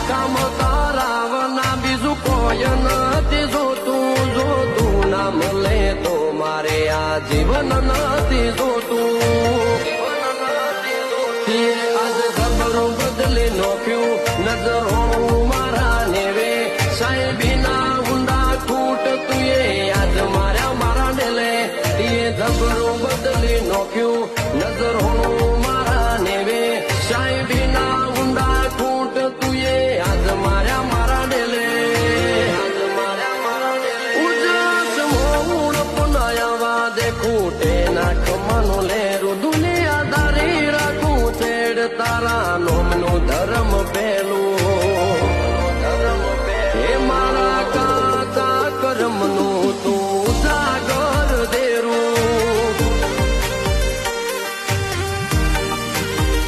કામ તારાવના બીજું કોઈ નથી જોતું નામ લે તો મારે આ જીવન નથી જોતું આજ ખબરો બદલી નોખ્યું નજરો